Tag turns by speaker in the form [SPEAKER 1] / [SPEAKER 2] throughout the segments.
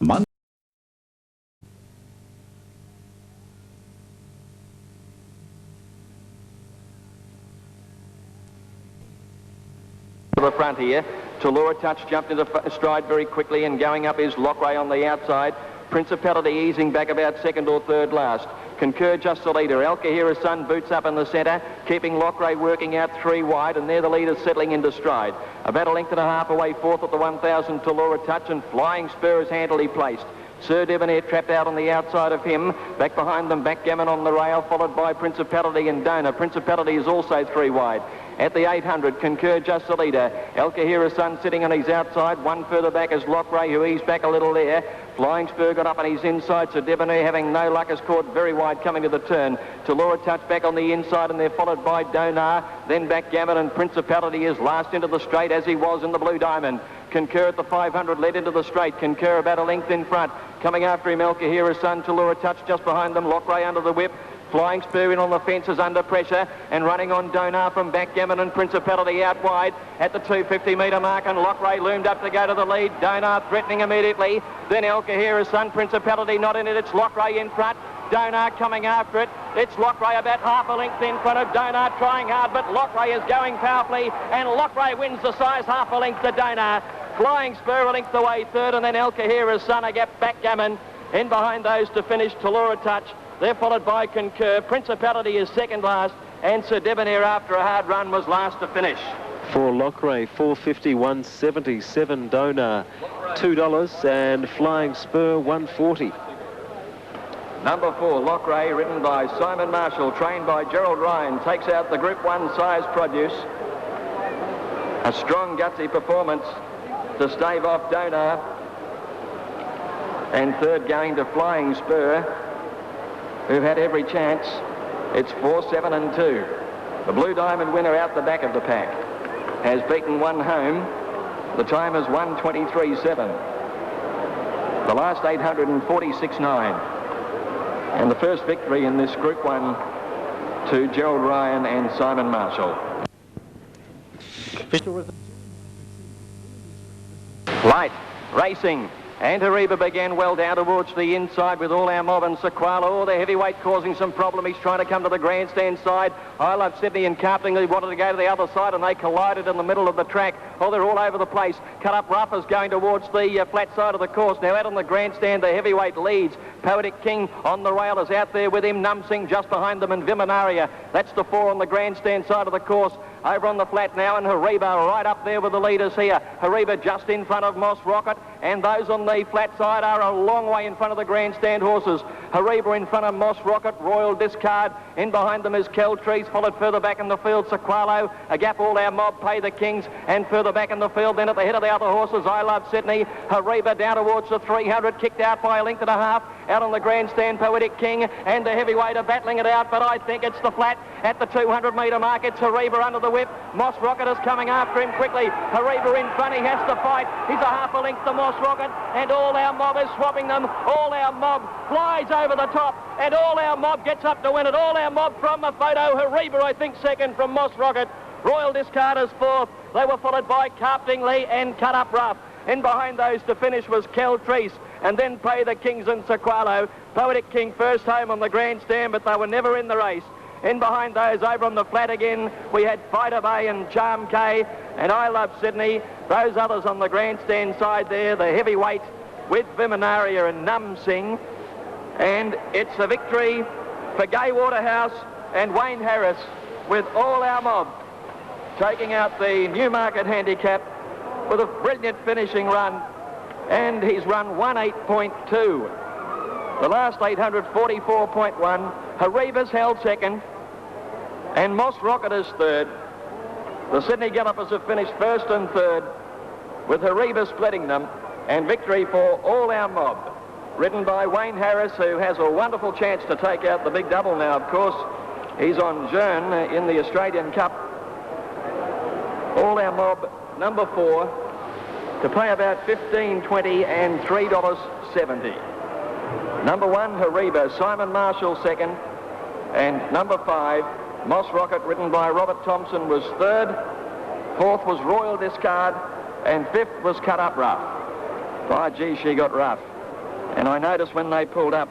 [SPEAKER 1] To the front here. Tallulah Touch jumped into stride very quickly, and going up is Lockray on the outside. Principality easing back about second or third last. Concur just the leader. Al Kahira's Son boots up in the centre, keeping Lockray working out three wide, and they're the leaders settling into stride. About a length and a half away fourth at the 1,000, Tallulah Touch, and Flying Spur is handily placed. Sir Debonair trapped out on the outside of him. Back behind them, Backgammon on the rail, followed by Principality and Donor. Principality is also three wide. At the 800, Concur just the leader. Al Kahira's Son sitting on his outside. One further back is Lockray, who eased back a little there. Flying Spur got up on his inside, so Debonair, having no luck, is caught very wide coming to the turn. Tallulah Touch back on the inside, and they're followed by Donar, then Backgammon, and Principality is last into the straight, as he was in the Blue Diamond. Concur at the 500 led into the straight. Concur about a length in front. Coming after him, Al Kahira's Son. Tallulah Touch just behind them. Lockray under the whip. Flying Spur in on the fences under pressure, and running on Donar from Backgammon, and Principality out wide at the 250 metre mark, and Lockray loomed up to go to the lead. Donar threatening immediately. Then Al Kahira's Son. Principality not in it. It's Lockray in front. Donar coming after it. It's Lockray about half a length in front of Donar, trying hard, but Lockray is going powerfully, and Lockray wins the size half a length to Donar. Flying Spur a length away third, and then Al Kahira's Son, a gap Backgammon. In behind those to finish, Tallulah Touch. They're followed by Concur. Principality is second last, and Sir Debonair, after a hard run, was last to finish.
[SPEAKER 2] For Lockray, 450, 177 Donar, $2, and Flying Spur, 140.
[SPEAKER 1] Number 4, Lockray, ridden by Simon Marshall, trained by Gerald Ryan, takes out the Group 1 size produce. A strong, gutsy performance to stave off Donar. And third going to Flying Spur, who had every chance. It's 4, 7 and 2. The Blue Diamond winner out the back of the pack has beaten one home. The time is 1:23.7. The last 846.9. And the first victory in this Group 1 to Gerald Ryan and Simon Marshall. Light racing. And Hariba began well down towards the inside with All Our Mob and Sequala. Oh, the heavyweight causing some problem. He's trying to come to the grandstand side. I Love Sydney and Carpting, they wanted to go to the other side, and they collided in the middle of the track. Oh, they're all over the place. Cut Up Rough is going towards the flat side of the course. Now out on the grandstand, the heavyweight leads. Poetic King on the rail is out there with him. Numsing just behind them, and Viminaria. That's the 4 on the grandstand side of the course. Over on the flat now, and Hariba right up there with the leaders here. Hariba just in front of Moss Rocket, and those on the flat side are a long way in front of the grandstand horses. Hariba in front of Moss Rocket, Royal Discard. In behind them is Keltrees, followed further back in the field, Sequalo. A gap, All Our Mob, Pay the Kings, and further back in the field, then at the head of the other horses, I Love Sydney. Hariba down towards the 300, kicked out by a length and a half. Out on the grandstand, Poetic King, and the heavyweight are battling it out, but I think it's the flat at the 200 metre mark. It's Hariba under the whip. Moss Rocket is coming after him quickly. Hariba in front, he has to fight. He's a half a length to Moss Rocket, and All Our Mob is swapping them. All Our Mob flies over the top, and All Our Mob gets up to win it. All Our Mob from the photo. Hariba, I think, second from Moss Rocket. Royal Discard is fourth. They were followed by Carpting Lee and Cut Up Rough. In behind those to finish was Keltrees, and then Pay the Kings and Sequalo. Poetic King first home on the grandstand, but they were never in the race. In behind those, over on the flat again, we had Fighter Bay and Charm K and I Love Sydney. Those others on the grandstand side there, the heavyweight with Viminaria and Numsing. And it's a victory for Gay Waterhouse and Wayne Harris, with All Our Mob taking out the Newmarket handicap with a brilliant finishing run. And he's run 1:8.2. The last 844.1. Hariba's held second, and Moss Rocket is third. The Sydney Gallopers have finished first and third, with Hariba splitting them, and victory for All Our Mob, ridden by Wayne Harris, who has a wonderful chance to take out the big double now. Of course, he's on Jeune in the Australian Cup. All Our Mob, number 4, to pay about $15.20 and $3.70. Number 1, Hariba, Simon Marshall second, and number 5, Moss Rocket, ridden by Robert Thompson, was third. Fourth was Royal Discard, and fifth was Cut Up Rough. By gee, she got rough. And I noticed when they pulled up,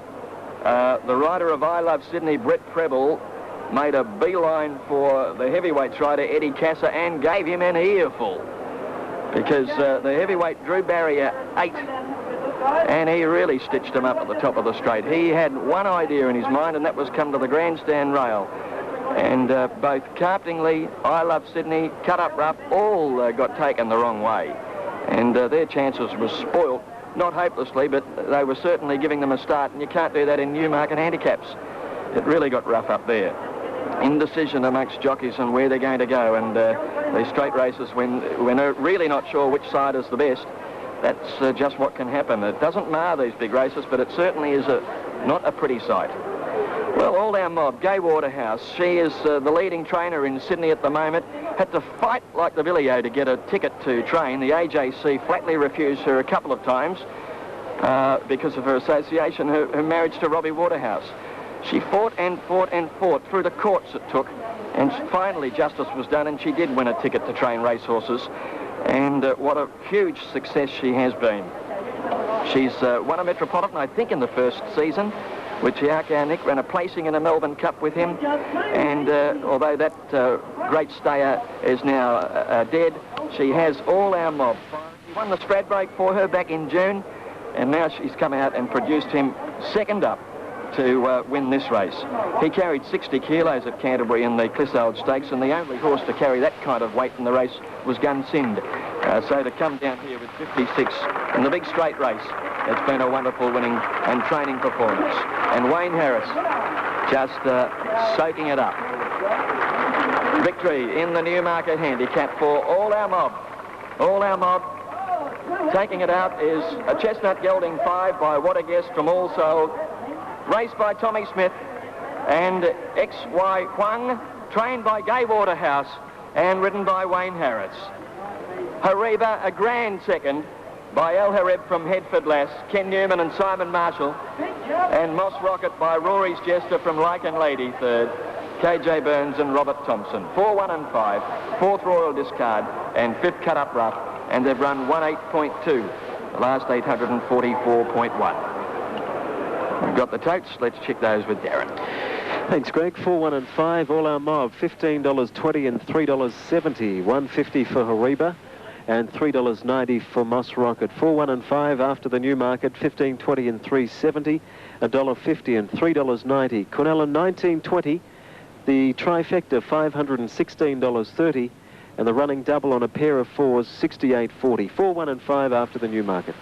[SPEAKER 1] the rider of I Love Sydney, Brett Preble, made a beeline for the heavyweight rider, Eddie Kasser, and gave him an earful. Because the heavyweight drew barrier 8, and he really stitched him up at the top of the straight. He had one idea in his mind, and that was come to the grandstand rail. And both Carptingly, I Love Sydney, Cut Up Rough, all got taken the wrong way. And their chances were spoilt, not hopelessly, but they were certainly giving them a start, and you can't do that in Newmarket handicaps. It really got rough up there. Indecision amongst jockeys on where they're going to go, and these straight races, when they're really not sure which side is the best, that's just what can happen. It doesn't mar these big races, but it certainly is not a pretty sight. Well, All Our Mob, Gay Waterhouse, she is the leading trainer in Sydney at the moment, had to fight like the Villiers to get a ticket to train. The AJC flatly refused her a couple of times because of her association, her marriage to Robbie Waterhouse. She fought and fought and fought through the courts it took, and finally justice was done, and she did win a ticket to train racehorses. And what a huge success she has been. She's won a Metropolitan, I think, in the first season, with Chiaka Nick, ran a placing in a Melbourne Cup with him. And although that great stayer is now dead, she has All Our Mob. He won the Stradbroke for her back in June, and now she's come out and produced him second up to win this race. He carried 60 kilos at Canterbury in the Clissold Stakes, and the only horse to carry that kind of weight in the race was Gunsind. So to come down here with 56 in the big straight race, it's been a wonderful winning and training performance. And Wayne Harris just soaking it up. Victory in the Newmarket handicap for All Our Mob. All Our Mob. Taking it out is a Chestnut Gelding 5 by What a Guess from All Sold. Raced by Tommy Smith and XY Huang, trained by Gay Waterhouse and ridden by Wayne Harris. Hariba, a grand second by El Harib from Headford Lass, Ken Newman and Simon Marshall, and Moss Rocket by Rory's Jester from Lycan Lady third, KJ Burns and Robert Thompson. 4, 1 and 5, fourth Royal Discard and fifth Cut Up Rough, and they've run 1:8.2, the last 844.1. We've got the totes. Let's check those with Darren.
[SPEAKER 2] Thanks, Greg. 4, 1 and 5. All Our Mob, $15.20 and $3.70. $1.50 for Hariba and $3.90 for Moss Rocket. 4, 1 and 5 after the Newmarket, $15.20 and $3.70. $1.50 and $3.90. Quinella, $19.20. The trifecta, $516.30. And the running double on a pair of fours, $68.40. 4, 1 and 5 after the Newmarket.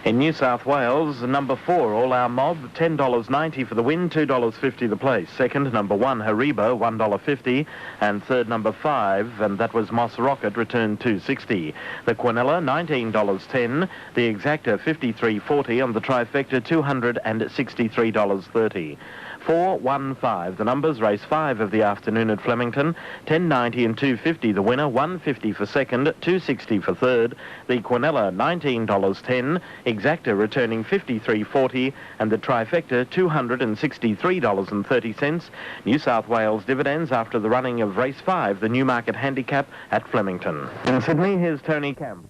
[SPEAKER 3] In New South Wales, number 4, All Our Mob, $10.90 for the win, $2.50 the place. Second, number 1, Hariba, $1.50. And third, number 5, and that was Moss Rocket, returned $2.60. The Quinella, $19.10. The Exacta, $53.40. On the trifecta, $263.30. 4, 1, 5. The numbers, race 5 of the afternoon at Flemington. $10.90 and $2.50 the winner, $1.50 for second, $2.60 for third. The Quinella, $19.10. Exacta returning $53.40, and the trifecta $263.30. New South Wales dividends after the running of race 5, the Newmarket handicap at Flemington. In Sydney, here's Tony Camp.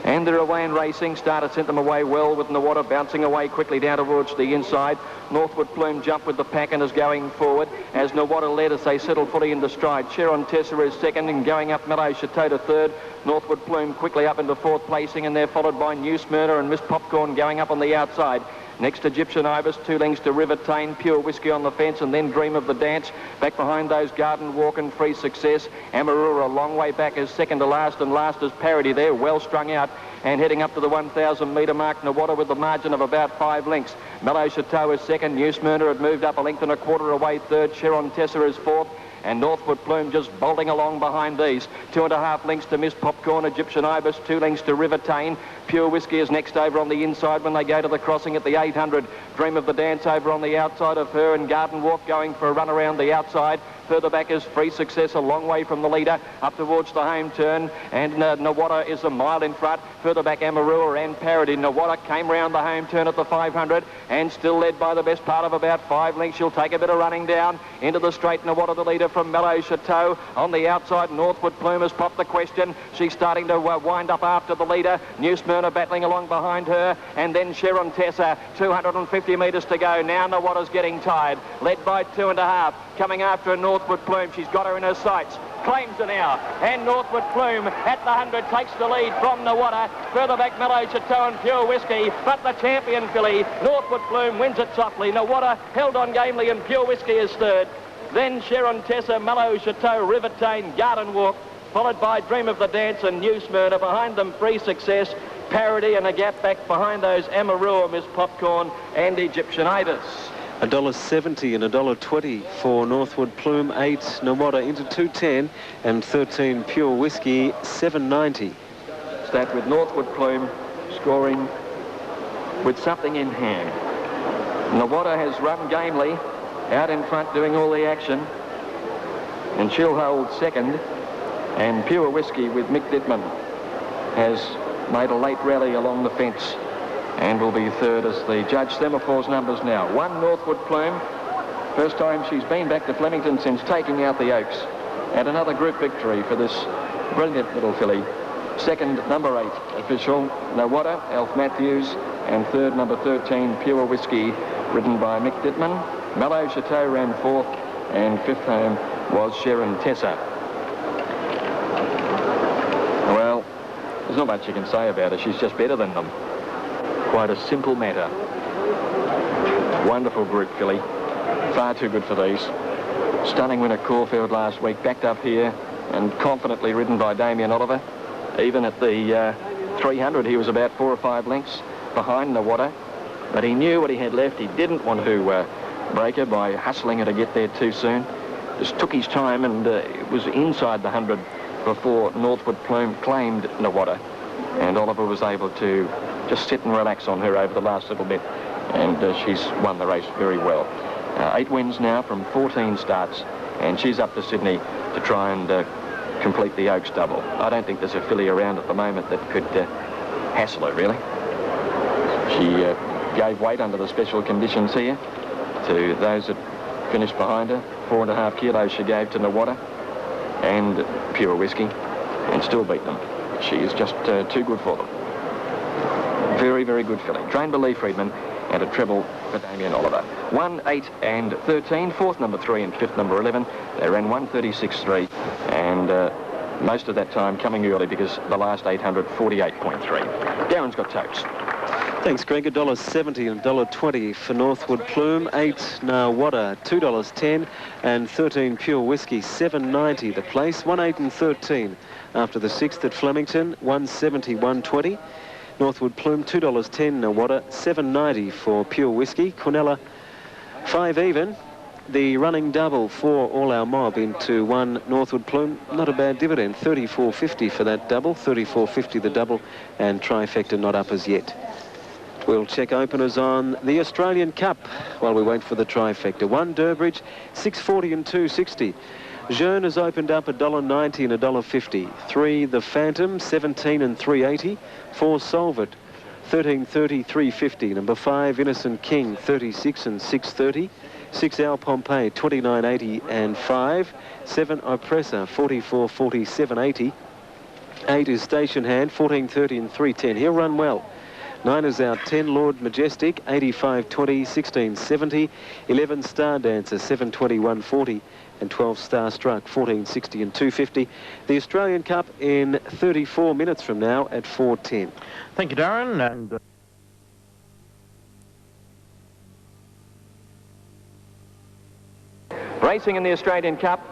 [SPEAKER 1] And they're away in racing. Starter sent them away well with Nawada bouncing away quickly down towards the inside. Northwood Plume jumped with the pack and is going forward as Nawada led as they settle fully into stride. Sharon Tessa is second and going up Meadow Chateau to third. Northwood Plume quickly up into fourth placing, and they're followed by New Smyrna and Miss Popcorn going up on the outside. Next, Egyptian Ibis, 2 lengths to River Tane, Pure Whiskey on the fence, and then Dream of the Dance. Back behind those, Garden Walk and Free Success. Amarura a long way back is second to last, and last is Parody there, well strung out. And heading up to the 1,000 metre mark, Nawada with the margin of about 5 lengths. Mellow Chateau is second, New Smyrna had moved up 1.25 lengths away third, Sharon Tessa is fourth, and Northwood Plume just bolting along behind these. 2.5 lengths to Miss Popcorn, Egyptian Ibis, 2 lengths to River Tane. Pure Whiskey is next over on the inside when they go to the crossing at the 800. Dream of the Dance over on the outside of her, and Garden Walk going for a run around the outside. Further back is Free Success, a long way from the leader, up towards the home turn. And Nawada is a mile in front. Further back, Amarua and Parody. Nawada came round the home turn at the 500 and still led by the best part of about 5 lengths. She'll take a bit of running down into the straight. Nawada, the leader from Mellow Chateau. On the outside, Northwood Plume has popped the question. She's starting to wind up after the leader. New Smyrna battling along behind her. And then Sharon Tessa, 250 metres to go. Now Nawada's getting tired. Led by 2.5. Coming after a Northwood Plume. She's got her in her sights. Claims her now. And Northwood Plume at the 100 takes the lead from Nawada. Further back, Mellow Chateau and Pure Whiskey. But the champion filly, Northwood Plume, wins it softly. Nawada held on gamely and Pure Whiskey is third. Then Sharon Tessa, Mellow Chateau, River Tane, Garden Walk, followed by Dream of the Dance and New Smyrna. Behind them, Free Success, Parody, and a gap back behind those, Amarua, Miss Popcorn, and Egyptian Avis.
[SPEAKER 2] $1.70 and $1.20 for Northwood Plume, 8 Nawada into 2.10 and 13 Pure Whiskey, $7.90.
[SPEAKER 1] Start with Northwood Plume scoring with something in hand. Nawada has run gamely out in front doing all the action, and she'll hold second. And Pure Whiskey with Mick Dittman has made a late rally along the fence and will be third as the judge semaphores numbers now. 1 Northwood Plume, first time she's been back to Flemington since taking out the Oaks, and another group victory for this brilliant little filly. Second, number 8 official, Nawada, Alf Matthews, and third, number 13, Pure Whiskey, ridden by Mick Dittman. Mellow Chateau ran 4th, and 5th home was Sharon Tessa. Well, there's not much you can say about her. She's just better than them. Quite a simple matter. Wonderful group filly. Far too good for these. Stunning win at Caulfield last week. Backed up here and confidently ridden by Damien Oliver. Even at the 300, he was about 4 or 5 lengths behind Nawada. But he knew what he had left. He didn't want to break her by hustling her to get there too soon. Just took his time, and it was inside the 100 before Northwood Plume claimed Nawada. And Oliver was able to just sit and relax on her over the last little bit, and she's won the race very well. 8 wins now from 14 starts, and she's up to Sydney to try and complete the Oaks double. I don't think there's a filly around at the moment that could hassle her, really. She gave weight under the special conditions here to those that finished behind her. 4.5 kilos she gave to Nawada and Pure Whiskey, and still beat them. She is just too good for them. Very, very good filly. Trained by Lee Friedman, and a treble for Damien Oliver. 1, 8 and 13, 4th number 3 and 5th number 11. They ran 1:36.3, and most of that time coming early because the last 800, 48.3. Darren's got totes.
[SPEAKER 2] Thanks, Greg. $1.70 and $1.20 for Northwood Plume, 8 Nawada, $2.10 and 13 Pure Whiskey, $7.90 the place. 1, 8 and 13 after the 6th at Flemington, 170, 120. Northwood Plume, $2.10 Nawada, $7.90 for Pure Whiskey. Quinella, 5 even. The running double for All Our Mob into 1 Northwood Plume, not a bad dividend, $34.50 for that double, $34.50 the double, and trifecta not up as yet. We'll check openers on the Australian Cup while we wait for the trifecta. 1 Durbridge, $6.40 and $2.60. Jeune has opened up $1.90 and $1.50. 3 The Phantom, 17 and $3.80. 4 Solvit, 13.30, $3.50. Number 5 Innocent King, 36 and $6.30. 6 Al Pompey, 29.80 and 5. 7 Oppressor, 44.40, $7.80. 8 is Station Hand, 14.30 and $3.10. He'll run well. 9 is out, 10 Lord Majestic, 85.20, 16.70. 11 Star Dancer, 7.20, 1.40. And 12 Star Struck, 14.60 and $2.50. The Australian Cup in 34 minutes from now at 4:10.
[SPEAKER 3] Thank you, Darren. And
[SPEAKER 1] racing in the Australian Cup,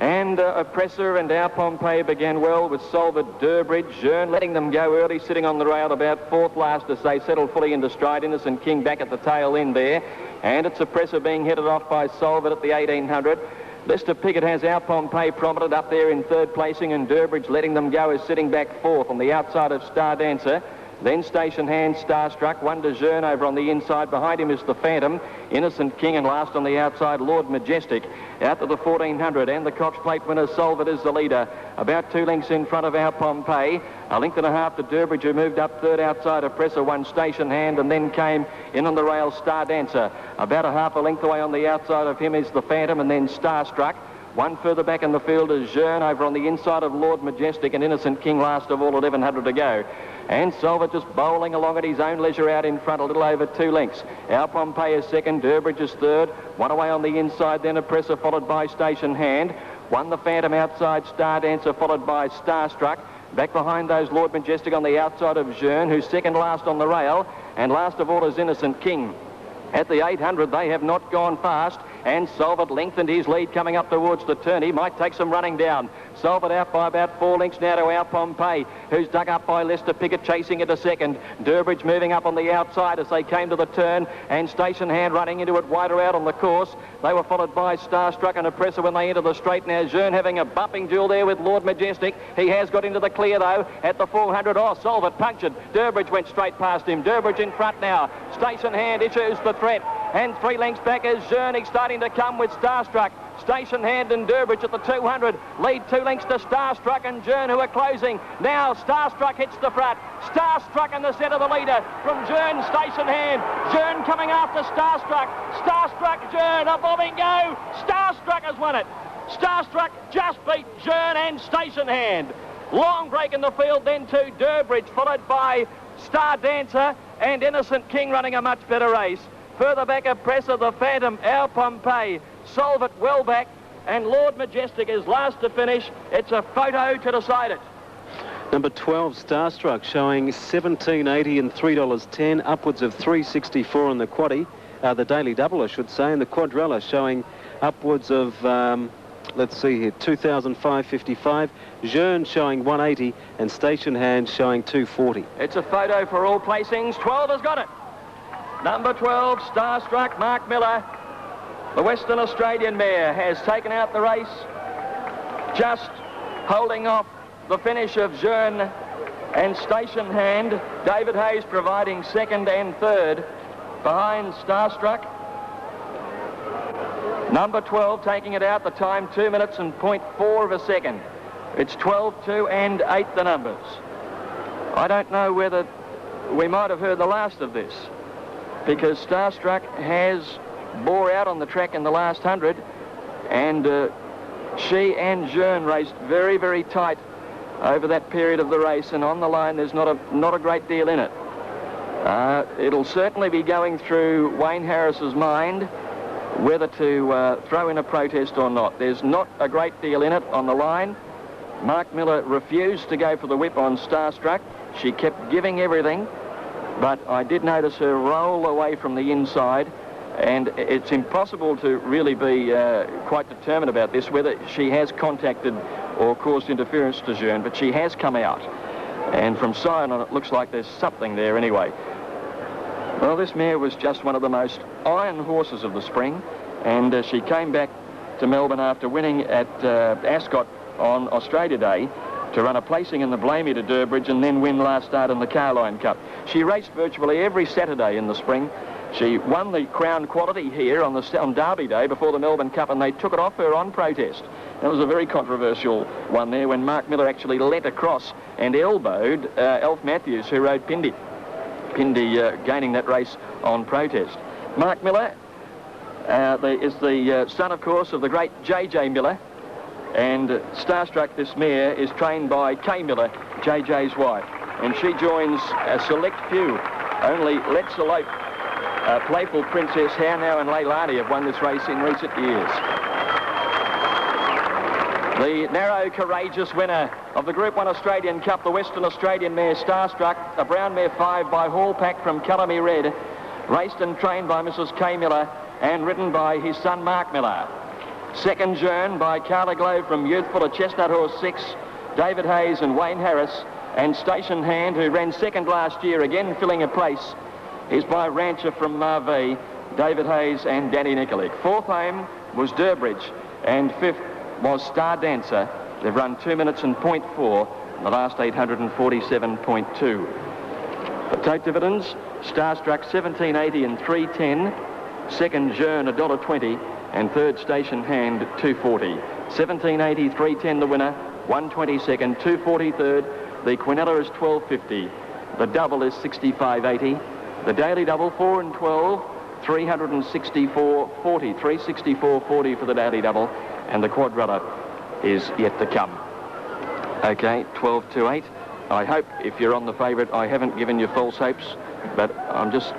[SPEAKER 1] and Oppressor and Our Pompey began well with Solvit, Durbridge, Jeune, letting them go early, sitting on the rail about 4th last as they settled fully into stride. Innocent King back at the tail end there, and it's Oppressor being headed off by Solvit at the 1800. Lester Piggott has Our Pompey prominent up there in 3rd placing, and Durbridge letting them go is sitting back 4th on the outside of Star Dancer. Then Station Hand, Starstruck. One to Jeune over on the inside. Behind him is the Phantom, Innocent King, and last on the outside, Lord Majestic. Out to the 1400, and the Cox Plate winner, Solvit, is the leader. About 2 lengths in front of our Pompeii. A length and a half to Durbridge, who moved up third outside of Presser. One Station Hand, and then came in on the rail Star Dancer. About a half a length away on the outside of him is the Phantom, and then Starstruck. One further back in the field is Jeune over on the inside of Lord Majestic, and Innocent King last of all, 1100 to go. And Solvit just bowling along at his own leisure out in front, a little over 2 lengths. Our Pompeii is second, Durbridge is third. One away on the inside, then a Presser, followed by Station Hand. One the Phantom outside, Star Dancer, followed by Starstruck. Back behind those, Lord Majestic on the outside of Jeune, who's second last on the rail. And last of all is Innocent King. At the 800, they have not gone fast, and Solvit lengthened his lead coming up towards the turn. He might take some running down. Solvit out by about 4 lengths now to our Pompeii, who's dug up by Lester Pickett, chasing it a second. Durbridge moving up on the outside as they came to the turn, and Station Hand running into it wider out on the course. They were followed by Starstruck and a Presser when they enter the straight. Now Jeune having a bumping duel there with Lord Majestic. He has got into the clear though at the 400. Oh, Solvit punctured. Durbridge went straight past him. Durbridge in front now. Station Hand issues the threat, and 3 lengths back is Jeune. He's starting to come with Starstruck. Station Hand and Durbridge at the 200. Lead 2 lengths to Starstruck and Jeune, who are closing. Now Starstruck hits the front. Starstruck in the centre, the leader from Jeune, Station Hand. Jeune coming after Starstruck. Starstruck, Jeune, a bobbing go. Starstruck has won it. Starstruck just beat Jeune and Station Hand. Long break in the field then to Durbridge, followed by Star Dancer and Innocent King running a much better race. Further back a Presser, the Phantom, our Pompeii, Solvit well back, and Lord Majestic is last to finish. It's a photo to decide it.
[SPEAKER 2] Number 12, Starstruck, showing $17.80 and $3.10, upwards of $3.64 in the quaddie, the daily double, I should say, and the quadrella showing upwards of, let's see here, $2,555. Jeune showing $180, and Station Hand showing $240.
[SPEAKER 1] It's a photo for all placings. 12 has got it. Number 12, Starstruck, Mark Miller. The Western Australian mare has taken out the race, just holding off the finish of Jeune and Station Hand. David Hayes providing second and third behind Starstruck. Number 12 taking it out, the time 2 minutes and 0.4 of a second. It's 12, 2 and 8 the numbers. I don't know whether we might have heard the last of this, because Starstruck has bore out on the track in the last 100, and she and Jeune raced very, very tight over that period of the race, and on the line there's not a great deal in it. It'll certainly be going through Wayne Harris's mind whether to throw in a protest or not. There's not a great deal in it on the line. Mark Miller refused to go for the whip on Starstruck. She kept giving everything, but I did notice her roll away from the inside, and it's impossible to really be quite determined about this, whether she has contacted or caused interference to Jeune, but she has come out. And from Sion on, it looks like there's something there anyway. Well, this mare was just one of the most iron horses of the spring, and she came back to Melbourne after winning at Ascot on Australia Day to run a placing in the Blamey to Durbridge and then win last start in the Carline Cup. She raced virtually every Saturday in the spring. She won the Crown Quality here on Derby Day before the Melbourne Cup, and they took it off her on protest. That was a very controversial one there when Mark Miller actually leant across and elbowed Elf Matthews, who rode Pindy. Pindy gaining that race on protest. Mark Miller is the son, of course, of the great J.J. Miller, and Starstruck, this mare, is trained by Kay Miller, J.J.'s wife, and she joins a select few. Only Let's Elope, Playful Princess, How Now and Leilani have won this race in recent years. The narrow, courageous winner of the Group 1 Australian Cup, the Western Australian mare Starstruck, a brown mare 5 by Hall Pack from Calamy Red, raced and trained by Mrs. Kay Miller and ridden by his son Mark Miller. Second, Jeune by Carla Glow from Youthful, a Chestnut Horse 6, David Hayes and Wayne Harris, and Station Hand, who ran second last year, again filling a place, is by Rancher from Marvee, David Hayes and Danny Nikolic. Fourth home was Durbridge, and fifth was Star Dancer. They've run 2 minutes and 0.4, the last 847.2. The tote dividends, Starstruck 1780 and 310, second Jearn $1.20, and third Station Hand 240. 1780, 310 the winner, 120 second, 240 third. The Quinella is 1250. The double is 65.80. The daily double 4 and 12, 364.40. 364.40 for the daily double, and the quadrilla is yet to come. Okay, 12-8. I hope if you're on the favourite, I haven't given you false hopes, but I'm just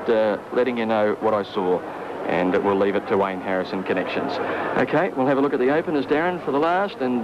[SPEAKER 1] letting you know what I saw, and we'll leave it to Wayne Harrison Connections. Okay, we'll have a look at the openers, Darren, for the last, and